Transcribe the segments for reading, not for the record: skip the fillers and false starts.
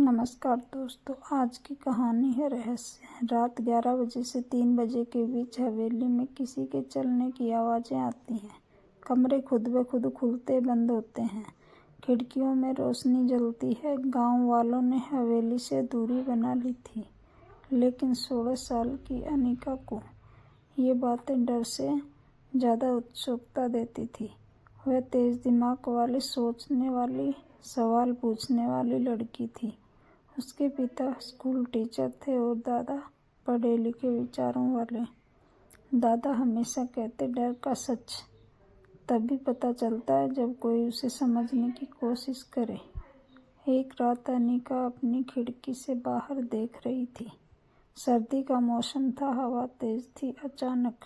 नमस्कार दोस्तों, आज की कहानी है रहस्य। रात 11 बजे से 3 बजे के बीच हवेली में किसी के चलने की आवाज़ें आती हैं। कमरे खुद ब खुद खुलते बंद होते हैं, खिड़कियों में रोशनी जलती है। गांव वालों ने हवेली से दूरी बना ली थी, लेकिन 16 साल की अनिका को ये बातें डर से ज़्यादा उत्सुकता देती थी। वह तेज दिमाग वाली, सोचने वाली, सवाल पूछने वाली लड़की थी। उसके पिता स्कूल टीचर थे और दादा पढ़े लिखे विचारों वाले। दादा हमेशा कहते, डर का सच तभी पता चलता है जब कोई उसे समझने की कोशिश करे। एक रात अनिका अपनी खिड़की से बाहर देख रही थी। सर्दी का मौसम था, हवा तेज थी। अचानक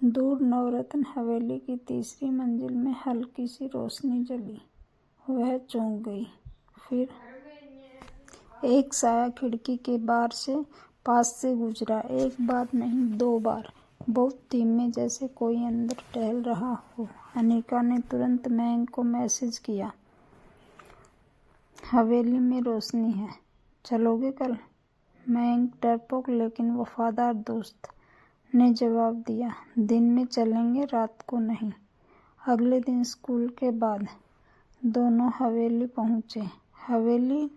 दूर नवरत्न हवेली की तीसरी मंजिल में हल्की सी रोशनी जली। वह चौंक गई। फिर एक साया खिड़की के बार से पास से गुजरा। एक बार नहीं, 2 बार, बहुत धीमे, जैसे कोई अंदर टहल रहा हो। अनिका ने तुरंत मयंक को मैसेज किया, हवेली में रोशनी है, चलोगे कल? मयंक डरपोक लेकिन वफादार दोस्त ने जवाब दिया, दिन में चलेंगे, रात को नहीं। अगले दिन स्कूल के बाद दोनों हवेली पहुंचे। हवेली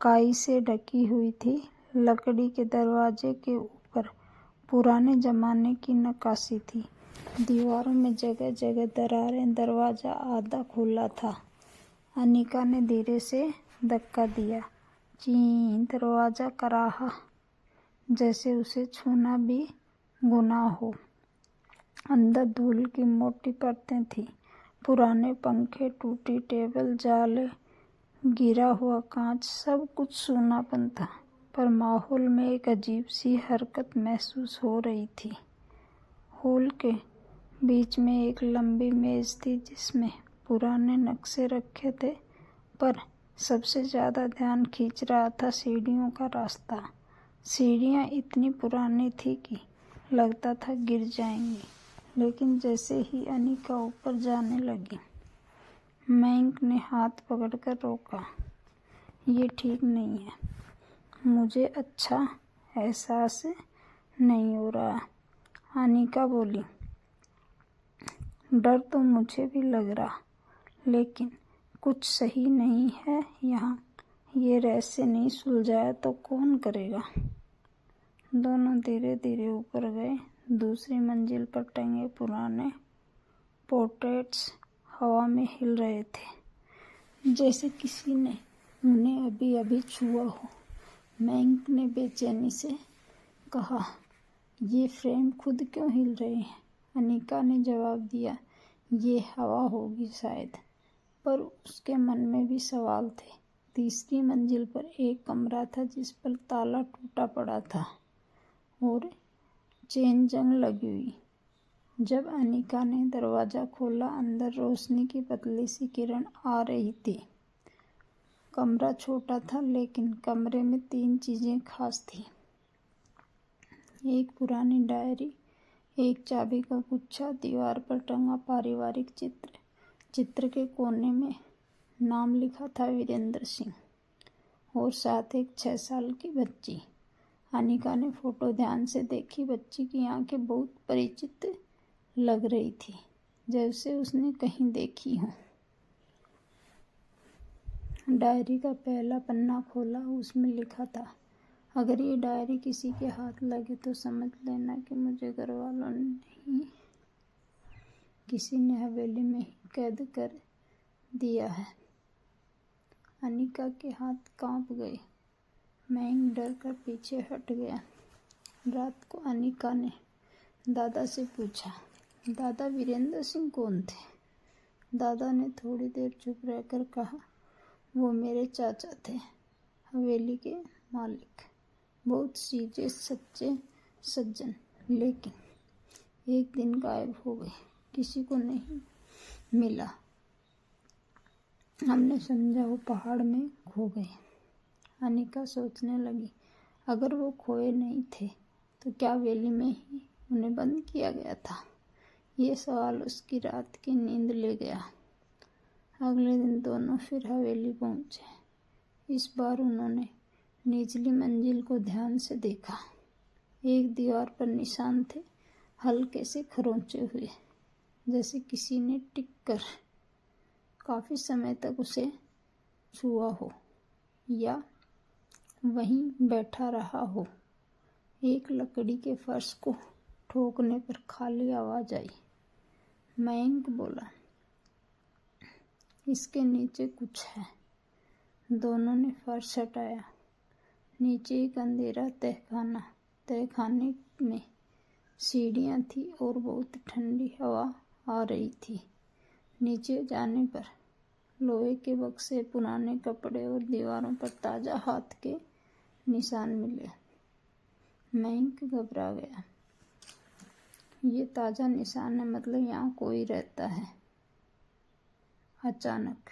काई से ढकी हुई थी। लकड़ी के दरवाजे के ऊपर पुराने जमाने की नक्काशी थी। दीवारों में जगह जगह दरारें। दरवाजा आधा खुला था। अनिका ने धीरे से धक्का दिया। ची, दरवाजा कराहा, जैसे उसे छूना भी गुनाह हो। अंदर धूल की मोटी परतें थीं। पुराने पंखे, टूटी टेबल, जाले, गिरा हुआ कांच, सब कुछ सूनापन था। पर माहौल में एक अजीब सी हरकत महसूस हो रही थी। हॉल के बीच में एक लंबी मेज थी जिसमें पुराने नक्शे रखे थे, पर सबसे ज़्यादा ध्यान खींच रहा था सीढ़ियों का रास्ता। सीढ़ियाँ इतनी पुरानी थी कि लगता था गिर जाएंगी, लेकिन जैसे ही अनिका ऊपर जाने लगी, मयंक ने हाथ पकड़कर रोका। ये ठीक नहीं है, मुझे अच्छा एहसास नहीं हो रहा। अनिका बोली, डर तो मुझे भी लग रहा, लेकिन कुछ सही नहीं है यहाँ। ये रहस्य नहीं सुलझाया तो कौन करेगा? दोनों धीरे धीरे ऊपर गए। दूसरी मंजिल पर टंगे पुराने पोर्ट्रेट्स हवा में हिल रहे थे, जैसे किसी ने उन्हें अभी अभी छुआ हो। मयंक ने बेचैनी से कहा, ये फ्रेम खुद क्यों हिल रहे हैं? अनिका ने जवाब दिया, ये हवा होगी शायद। पर उसके मन में भी सवाल थे। तीसरी मंजिल पर एक कमरा था जिस पर ताला टूटा पड़ा था और चेन जंग लगी हुई। जब अनिका ने दरवाज़ा खोला, अंदर रोशनी की पतली सी किरण आ रही थी। कमरा छोटा था, लेकिन कमरे में 3 चीज़ें खास थीं। एक पुरानी डायरी, एक चाबी का गुच्छा, दीवार पर टंगा पारिवारिक चित्र। चित्र के कोने में नाम लिखा था वीरेंद्र सिंह, और साथ एक 6 साल की बच्ची। अनिका ने फोटो ध्यान से देखी। बच्ची की आंखें बहुत परिचित लग रही थी, जैसे उसने कहीं देखी हो। डायरी का पहला पन्ना खोला। उसमें लिखा था, अगर ये डायरी किसी के हाथ लगे तो समझ लेना कि मुझे घर वालों ने नहीं, किसी ने हवेली में ही कैद कर दिया है। अनिका के हाथ कांप गए। मयंक डर कर पीछे हट गया। रात को अनिका ने दादा से पूछा, दादा, वीरेंद्र सिंह कौन थे? दादा ने थोड़ी देर चुप रहकर कहा, वो मेरे चाचा थे, हवेली के मालिक, बहुत सीधे सच्चे सज्जन, लेकिन एक दिन गायब हो गए, किसी को नहीं मिला। हमने समझा वो पहाड़ में खो गए। अनिका सोचने लगी, अगर वो खोए नहीं थे तो क्या हवेली में ही उन्हें बंद किया गया था? ये सवाल उसकी रात की नींद ले गया। अगले दिन दोनों फिर हवेली पहुंचे। इस बार उन्होंने निचली मंजिल को ध्यान से देखा। एक दीवार पर निशान थे, हल्के से खरोंचे हुए, जैसे किसी ने टिक कर काफी समय तक उसे छुआ हो या वहीं बैठा रहा हो। एक लकड़ी के फर्श को ठोकने पर खाली आवाज आई। मयंक बोला, इसके नीचे कुछ है। दोनों ने फर्श हटाया। नीचे एक अंधेरा तहखाना। तहखाने में सीढ़ियाँ थी और बहुत ठंडी हवा आ रही थी। नीचे जाने पर लोहे के बक्से, पुराने कपड़े और दीवारों पर ताज़ा हाथ के निशान मिले। मयंक घबरा गया। ये ताज़ा निशान है, मतलब यहाँ कोई रहता है। अचानक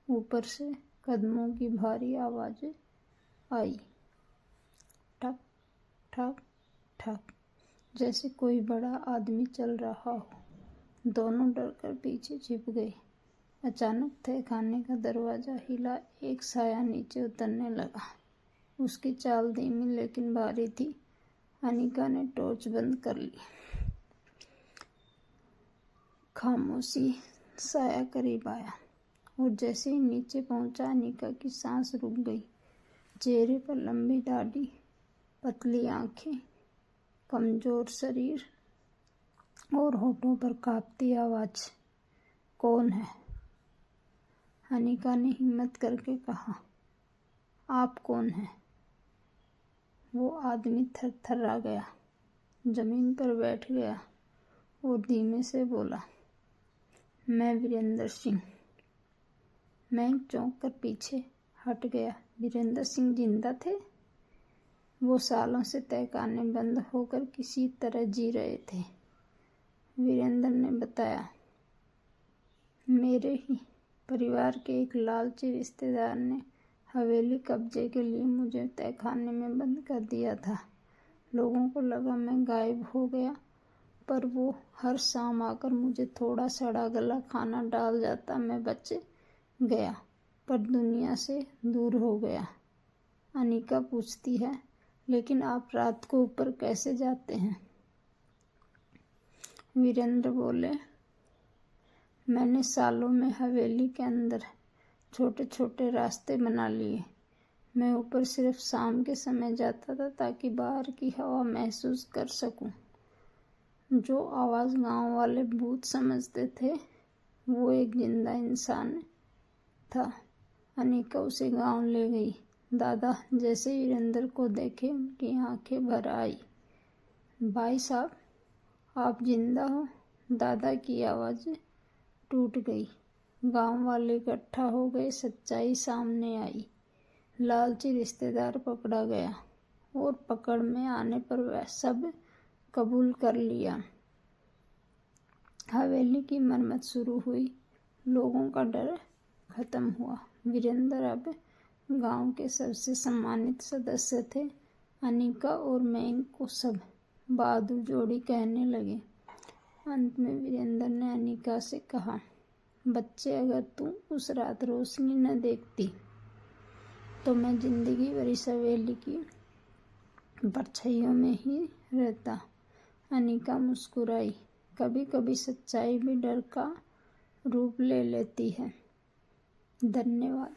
ऊपर से कदमों की भारी आवाज़ें आई, ठक ठक ठक, जैसे कोई बड़ा आदमी चल रहा हो। दोनों डरकर पीछे छिप गए। अचानक तहखाने का दरवाजा हिला। एक साया नीचे उतरने लगा। उसकी चाल धीमी लेकिन भारी थी। अनिका ने टॉर्च बंद कर ली। खामोशी। साया करीब आया और जैसे ही नीचे पहुंचा, अनिका की सांस रुक गई। चेहरे पर लंबी दाढ़ी, पतली आंखें, कमजोर शरीर और होठों पर कांपती आवाज। कौन है? अनिका ने हिम्मत करके कहा। आप कौन हैं? वो आदमी थरथरा गया, जमीन पर बैठ गया और धीमे से बोला, मैं वीरेंद्र सिंह। मयंक चौंक कर पीछे हट गया। वीरेंद्र सिंह जिंदा थे? वो सालों से तहखाने बंद होकर किसी तरह जी रहे थे। वीरेंद्र ने बताया, मेरे ही परिवार के एक लालची रिश्तेदार ने हवेली कब्जे के लिए मुझे तहखाने में बंद कर दिया था। लोगों को लगा मैं गायब हो गया, पर वो हर शाम आकर मुझे थोड़ा सड़ा गला खाना डाल जाता। मैं बच गया, पर दुनिया से दूर हो गया। अनिका पूछती है, लेकिन आप रात को ऊपर कैसे जाते हैं? वीरेंद्र बोले, मैंने सालों में हवेली के अंदर छोटे छोटे रास्ते बना लिए। मैं ऊपर सिर्फ शाम के समय जाता था ताकि बाहर की हवा महसूस कर सकूं। जो आवाज़ गांव वाले भूत समझते थे, वो एक जिंदा इंसान था। अनिका उसे गांव ले गई। दादा जैसे वीरेंद्र को देखे उनकी आंखें भर आई। भाई साहब, आप जिंदा हो? दादा की आवाज़ टूट गई। गांव वाले इकट्ठा हो गए। सच्चाई सामने आई। लालची रिश्तेदार पकड़ा गया और पकड़ में आने पर वह सब कबूल कर लिया। हवेली की मरम्मत शुरू हुई। लोगों का डर खत्म हुआ। वीरेंद्र अब गांव के सबसे सम्मानित सदस्य थे। अनिका और मयंक को सब बहादुर जोड़ी कहने लगे। अंत में वीरेंद्र ने अनिका से कहा, बच्चे, अगर तुम उस रात रोशनी न देखती तो मैं जिंदगी भर इस हवेली की परछाइयों में ही रहता। अनिका मुस्कुराई। कभी कभी सच्चाई भी डर का रूप ले लेती है। धन्यवाद।